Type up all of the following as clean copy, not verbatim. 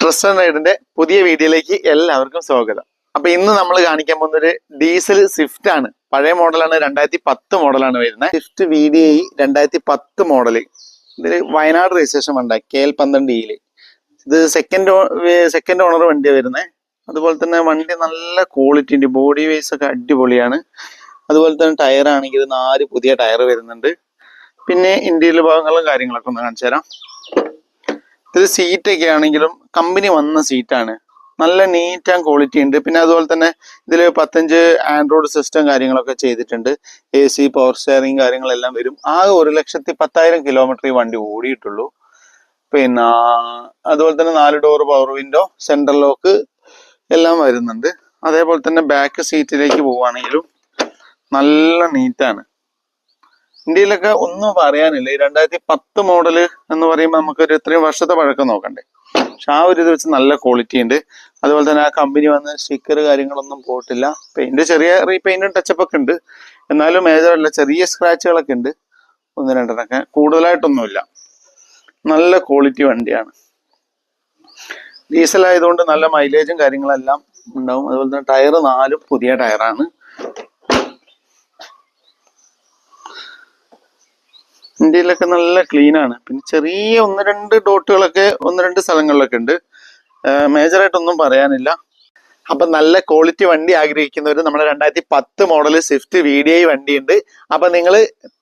Trust റൈഡിന്റെ പുതിയ വീഡിയോയിലേക്ക് എല്ലാവർക്കും സ്വാഗതം. അപ്പൊ ഇന്ന് നമ്മൾ കാണിക്കാൻ പോകുന്ന ഒരു ഡീസൽ സ്വിഫ്റ്റ് ആണ്. പഴയ മോഡലാണ്, 2010 മോഡലാണ് വരുന്നത്. Swift VDI 2010 model. ഇതിൽ വയനാട് രജിസ്ട്രേഷൻ വണ്ട KL12E. ഇത് സെക്കൻഡ് ഓണർ വണ്ടിയാണ് വരുന്നത്. അതുപോലെ തന്നെ വണ്ടി നല്ല ക്വാളിറ്റി ഉണ്ട്, ബോഡി വൈസ് ഒക്കെ അടിപൊളിയാണ്. അതുപോലെ തന്നെ ടയർ ആണെങ്കിൽ 4 പുതിയ ടയർ വരുന്നുണ്ട്. പിന്നെ ഇന്റീരിയർ ഭാഗങ്ങളും കാര്യങ്ങളൊക്കെ ഒന്ന് കാണിച്ചു തരാം. ഇത് സീറ്റൊക്കെ ആണെങ്കിലും കമ്പനി വന്ന സീറ്റാണ്, നല്ല നീറ്റ് ആൻഡ് ക്വാളിറ്റി ഉണ്ട്. പിന്നെ അതുപോലെ തന്നെ ഇതിൽ 15 ആൻഡ്രോയിഡ് സിസ്റ്റം കാര്യങ്ങളൊക്കെ ചെയ്തിട്ടുണ്ട്. AC, പവർ സ്റ്റിയറിംഗ് കാര്യങ്ങളെല്ലാം വരും. ആകെ 1,10,000 കിലോമീറ്റർ ഈ വണ്ടി ഓടിയിട്ടുള്ളൂ. പിന്നെ അതുപോലെ തന്നെ 4 door power window, central lock എല്ലാം വരുന്നുണ്ട്. അതേപോലെ തന്നെ ബാക്ക് സീറ്റിലേക്ക് പോവുകയാണെങ്കിലും നല്ല നീറ്റാണ്. ഇന്ത്യയിലൊക്കെ ഒന്നും പറയാനില്ല. ഈ 2010 മോഡല് എന്ന് പറയുമ്പോൾ നമുക്കൊരു ഇത്രയും വർഷത്തെ പഴക്കം നോക്കണ്ടേ. പക്ഷെ ആ ഒരു ഇത് വെച്ച് നല്ല ക്വാളിറ്റി ഉണ്ട്. അതുപോലെ തന്നെ ആ കമ്പനി വന്ന് സ്റ്റിക്കർ കാര്യങ്ങളൊന്നും പോയിട്ടില്ല. പെയിന്റ് ചെറിയ റീപെയിന്റും ടച്ചപ്പ് ഒക്കെ ഉണ്ട്, എന്നാലും മേജറല്ല, ചെറിയ സ്ക്രാച്ചുകളൊക്കെ ഉണ്ട്, 1-2 കൂടുതലായിട്ടൊന്നുമില്ല. നല്ല ക്വാളിറ്റി വണ്ടിയാണ്. ഡീസൽ ആയതുകൊണ്ട് നല്ല മൈലേജും കാര്യങ്ങളെല്ലാം ഉണ്ടാവും. അതുപോലെ തന്നെ ടയർ 4 പുതിയ ടയറാണ്. ഇന്ത്യയിലൊക്കെ നല്ല ക്ലീൻ ആണ്. പിന്നെ ചെറിയ 1-2 ഡോട്ടുകളൊക്കെ 1-2 സ്ഥലങ്ങളിലൊക്കെ ഉണ്ട്. മേജറായിട്ടൊന്നും പറയാനില്ല. അപ്പൊ നല്ല ക്വാളിറ്റി വണ്ടി ആഗ്രഹിക്കുന്നവർ നമ്മുടെ 2010 മോഡൽ സ്വിഫ്റ്റ് VDI വണ്ടി ഉണ്ട്. അപ്പൊ നിങ്ങൾ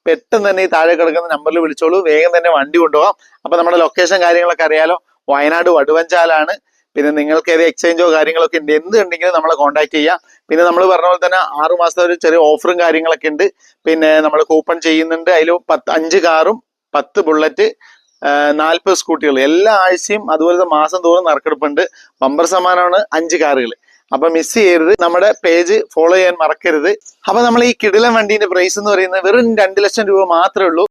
പെട്ടെന്ന് തന്നെ ഈ താഴെ കിടക്കുന്ന നമ്പറിൽ വിളിച്ചോളൂ, വേഗം തന്നെ വണ്ടി കൊണ്ടുപോകാം. അപ്പൊ നമ്മുടെ ലൊക്കേഷൻ കാര്യങ്ങളൊക്കെ അറിയാലോ, വയനാട് വടുവഞ്ചാലാണ്. പിന്നെ നിങ്ങൾക്ക് ഏത് എക്സ്ചേഞ്ചോ കാര്യങ്ങളൊക്കെ ഉണ്ട്, എന്തുണ്ടെങ്കിലും നമ്മളെ കോൺടാക്ട് ചെയ്യാം. പിന്നെ നമ്മൾ പറഞ്ഞ പോലെ തന്നെ 6 മാസത്തെ ഒരു ചെറിയ ഓഫറും കാര്യങ്ങളൊക്കെ ഉണ്ട്. പിന്നെ നമ്മൾ കൂപ്പൺ ചെയ്യുന്നുണ്ട്. അതിൽ 5 കാറും 10 ബുള്ളറ്റ് 40 സ്കൂട്ടികൾ എല്ലാ ആഴ്ചയും, അതുപോലെ മാസം തോറും നറുക്കെടുപ്പുണ്ട്. ബമ്പർ സമ്മാനമാണ് 5 കാറുകൾ. അപ്പൊ മിസ് ചെയ്യരുത്, നമ്മുടെ പേജ് ഫോളോ ചെയ്യാൻ മറക്കരുത്. അപ്പൊ നമ്മൾ ഈ കിടിലൻ വണ്ടീന്റെ പ്രൈസ് എന്ന് പറയുന്നത് വെറും 2 ലക്ഷം രൂപ മാത്രമേ ഉള്ളൂ.